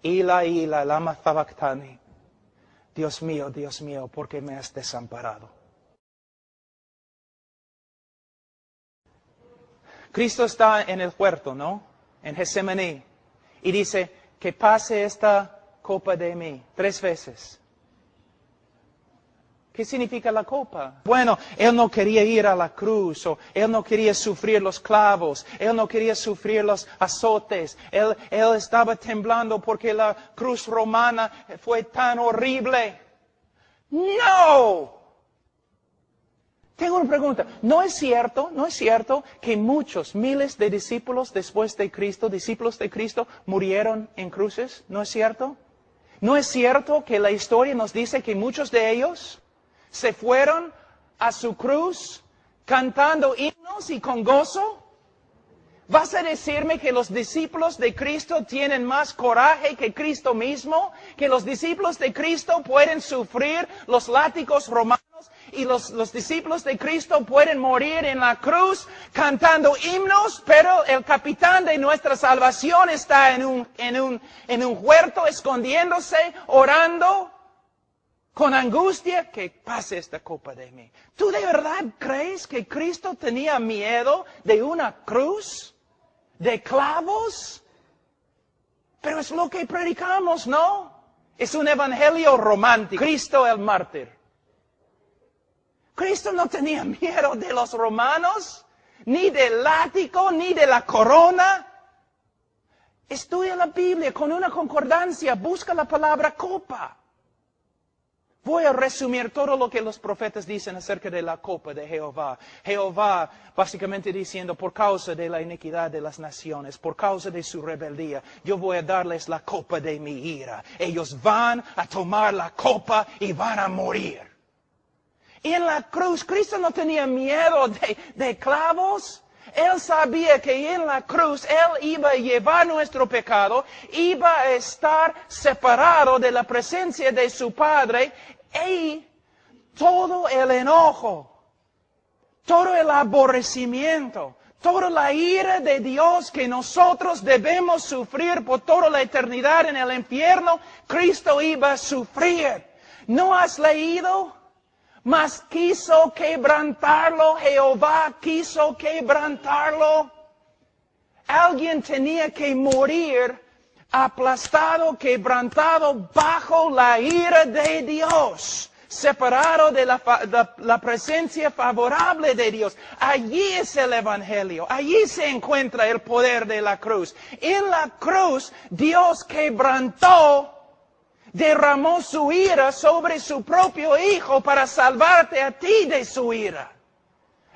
Ila, lama sabactani. Dios mío, ¿por qué me has desamparado? Cristo está en el huerto, ¿no? En Getsemaní. Y dice, que pase esta copa de mí 3 veces. ¿Qué significa la copa? Bueno, Él no quería ir a la cruz, o Él no quería sufrir los clavos, Él no quería sufrir los azotes, Él estaba temblando porque la cruz romana fue tan horrible. ¡No! Tengo una pregunta. ¿No es cierto que muchos, miles de discípulos después de Cristo, discípulos de Cristo, murieron en cruces? ¿No es cierto? ¿No es cierto que la historia nos dice que muchos de ellos se fueron a su cruz cantando himnos y con gozo? ¿Vas a decirme que los discípulos de Cristo tienen más coraje que Cristo mismo? ¿Que los discípulos de Cristo pueden sufrir los látigos romanos? Y los discípulos de Cristo pueden morir en la cruz cantando himnos, pero el capitán de nuestra salvación está en un huerto escondiéndose, orando con angustia, que pase esta copa de mí. ¿Tú de verdad crees que Cristo tenía miedo de una cruz? ¿De clavos? Pero es lo que predicamos, ¿no? Es un evangelio romántico. Cristo el mártir. Cristo no tenía miedo de los romanos, ni del látigo, ni de la corona. Estudia la Biblia con una concordancia, busca la palabra copa. Voy a resumir todo lo que los profetas dicen acerca de la copa de Jehová. Jehová básicamente diciendo, por causa de la iniquidad de las naciones, por causa de su rebeldía, yo voy a darles la copa de mi ira. Ellos van a tomar la copa y van a morir. Y en la cruz, Cristo no tenía miedo de clavos. Él sabía que en la cruz Él iba a llevar nuestro pecado, iba a estar separado de la presencia de su Padre, y todo el enojo, todo el aborrecimiento, toda la ira de Dios que nosotros debemos sufrir por toda la eternidad en el infierno, Cristo iba a sufrir. ¿No has leído? Mas quiso quebrantarlo, Jehová quiso quebrantarlo. Alguien tenía que morir aplastado, quebrantado bajo la ira de Dios, separado de la presencia favorable de Dios. Allí es el Evangelio, allí se encuentra el poder de la cruz. En la cruz Dios quebrantó, derramó su ira sobre su propio Hijo para salvarte a ti de su ira.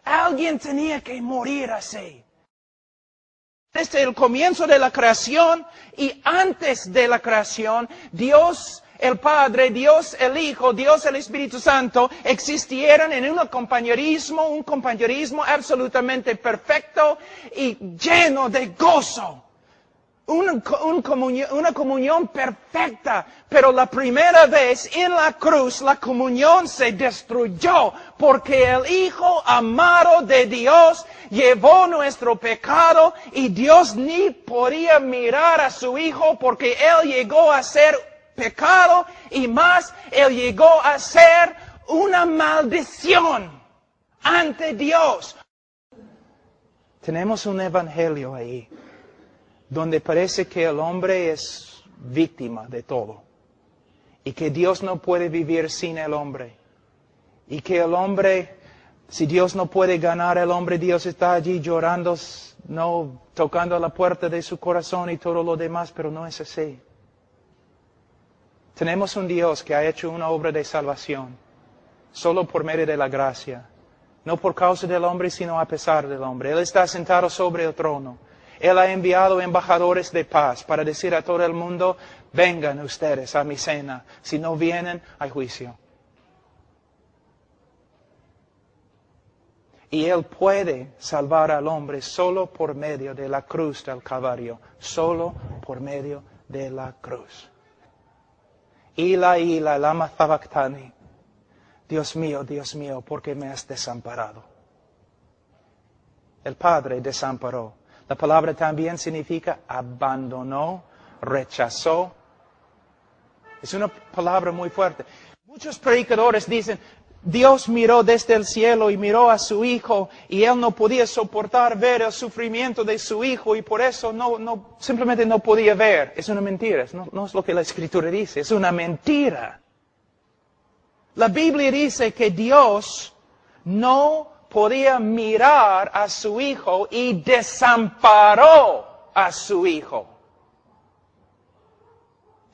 Alguien tenía que morir así. Desde el comienzo de la creación y antes de la creación, Dios el Padre, Dios el Hijo, Dios el Espíritu Santo existieron en un compañerismo absolutamente perfecto y lleno de gozo. Una comunión perfecta, pero la primera vez en la cruz la comunión se destruyó porque el Hijo amado de Dios llevó nuestro pecado y Dios ni podía mirar a su Hijo porque Él llegó a ser pecado y más, Él llegó a ser una maldición ante Dios. Tenemos un evangelio ahí, donde parece que el hombre es víctima de todo, y que Dios no puede vivir sin el hombre, y que el hombre, si Dios no puede ganar al hombre, Dios está allí llorando, no tocando la puerta de su corazón y todo lo demás, pero no es así. Tenemos un Dios que ha hecho una obra de salvación, solo por medio de la gracia, no por causa del hombre, sino a pesar del hombre. Él está sentado sobre el trono. Él ha enviado embajadores de paz para decir a todo el mundo, vengan ustedes a mi cena. Si no vienen, hay juicio. Y Él puede salvar al hombre solo por medio de la cruz del Calvario. Solo por medio de la cruz. Ila, lama sabactani. Dios mío, ¿por qué me has desamparado? El Padre desamparó. La palabra también significa abandonó, rechazó, Es una palabra muy fuerte. Muchos predicadores dicen, Dios miró desde el cielo y miró a su Hijo y Él no podía soportar ver el sufrimiento de su Hijo y por eso simplemente no podía ver. Es una mentira, no es lo que la Escritura dice, es una mentira. La Biblia dice que Dios no podía mirar a su Hijo y desamparó a su Hijo.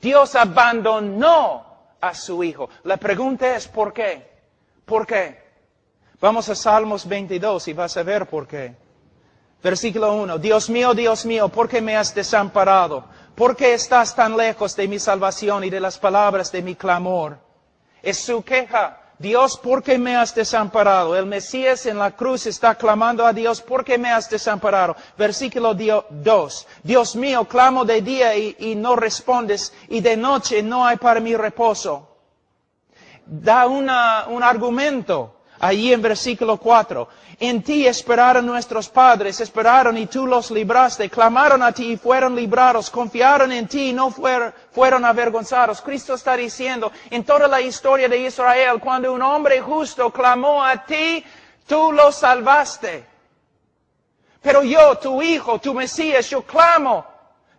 Dios abandonó a su Hijo. La pregunta es, ¿por qué? ¿Por qué? Vamos a Salmos 22 y vas a ver por qué. Versículo 1. Dios mío, ¿por qué me has desamparado? ¿Por qué estás tan lejos de mi salvación y de las palabras de mi clamor? Es su queja. Dios, ¿por qué me has desamparado? El Mesías en la cruz está clamando a Dios, ¿por qué me has desamparado? Versículo 2. Dios mío, clamo de día y no respondes, y de noche no hay para mí reposo. Da un argumento allí en versículo 4. En ti esperaron nuestros padres, esperaron y tú los libraste, clamaron a ti y fueron librados, confiaron en ti y no fueron avergonzados. Cristo está diciendo, en toda la historia de Israel, cuando un hombre justo clamó a ti, tú lo salvaste. Pero yo, tu Hijo, tu Mesías, yo clamo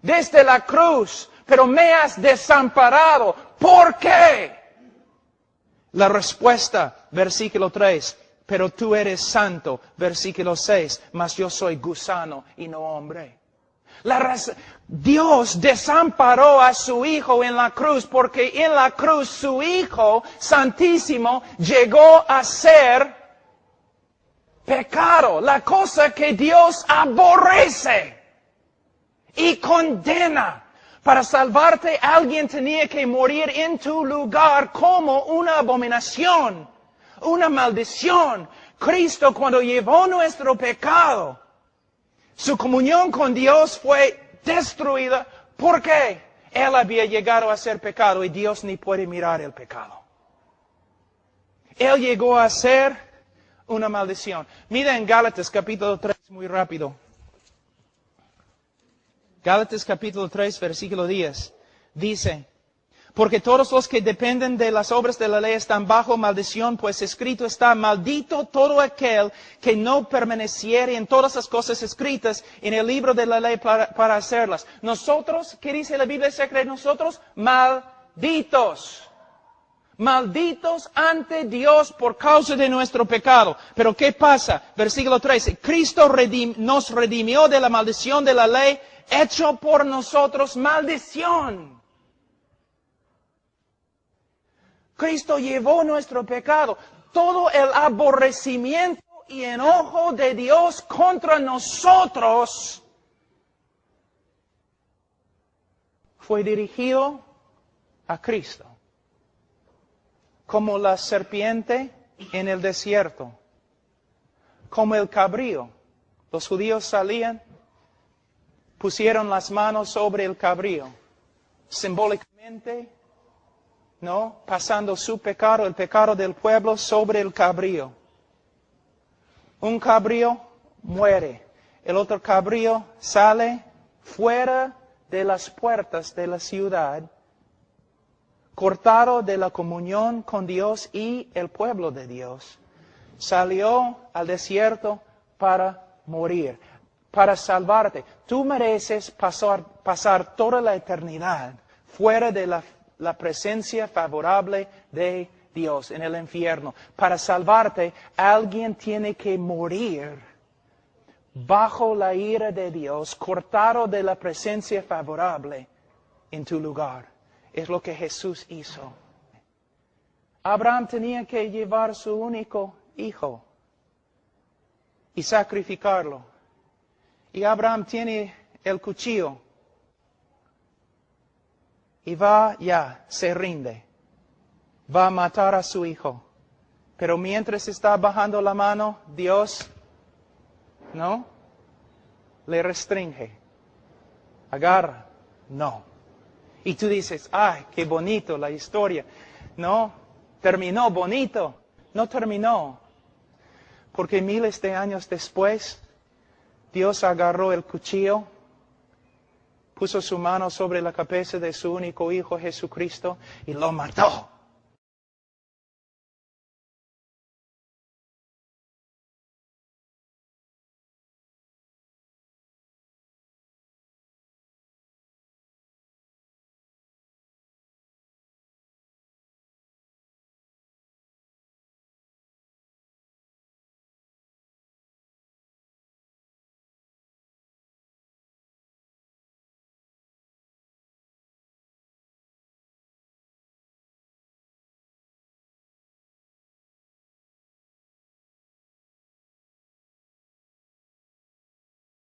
desde la cruz, pero me has desamparado. ¿Por qué? La respuesta, versículo 3, pero tú eres santo, versículo 6, mas yo soy gusano y no hombre. Dios desamparó a su Hijo en la cruz, porque en la cruz su Hijo Santísimo llegó a ser pecado, la cosa que Dios aborrece y condena. Para salvarte, alguien tenía que morir en tu lugar como una abominación, una maldición. Cristo, cuando llevó nuestro pecado, su comunión con Dios fue destruida. ¿Por qué? Él había llegado a ser pecado y Dios ni puede mirar el pecado. Él llegó a ser una maldición. Mira en Gálatas capítulo 3, muy rápido. Gálatas capítulo 3, versículo 10, dice, porque todos los que dependen de las obras de la ley están bajo maldición, pues escrito está, maldito todo aquel que no permaneciere en todas las cosas escritas en el libro de la ley para hacerlas. Nosotros, ¿qué dice la Biblia secreta de nosotros? Malditos. Malditos ante Dios por causa de nuestro pecado. Pero ¿qué pasa? Versículo 13, Cristo nos redimió de la maldición de la ley, hecho por nosotros maldición. Cristo llevó nuestro pecado. Todo el aborrecimiento y enojo de Dios contra nosotros fue dirigido a Cristo. Como la serpiente en el desierto. Como el cabrío. Los judíos salían, pusieron las manos sobre el cabrío. Simbólicamente, ¿no? Pasando su pecado, el pecado del pueblo, sobre el cabrío. Un cabrío muere. El otro cabrío sale fuera de las puertas de la ciudad, cortado de la comunión con Dios y el pueblo de Dios. Salió al desierto para morir, para salvarte. Tú mereces pasar toda la eternidad fuera de la presencia favorable de Dios en el infierno. Para salvarte, alguien tiene que morir bajo la ira de Dios, cortado de la presencia favorable en tu lugar. Es lo que Jesús hizo. Abraham tenía que llevar su único hijo y sacrificarlo. Y Abraham tiene el cuchillo. Y se rinde. Va a matar a su hijo. Pero mientras está bajando la mano, Dios, ¿no? Le restringe. Agarra. No. Y tú dices, ay, qué bonito la historia. No, terminó bonito. No terminó. Porque miles de años después, Dios agarró el cuchillo puso su mano sobre la cabeza de su único Hijo Jesucristo y lo mató.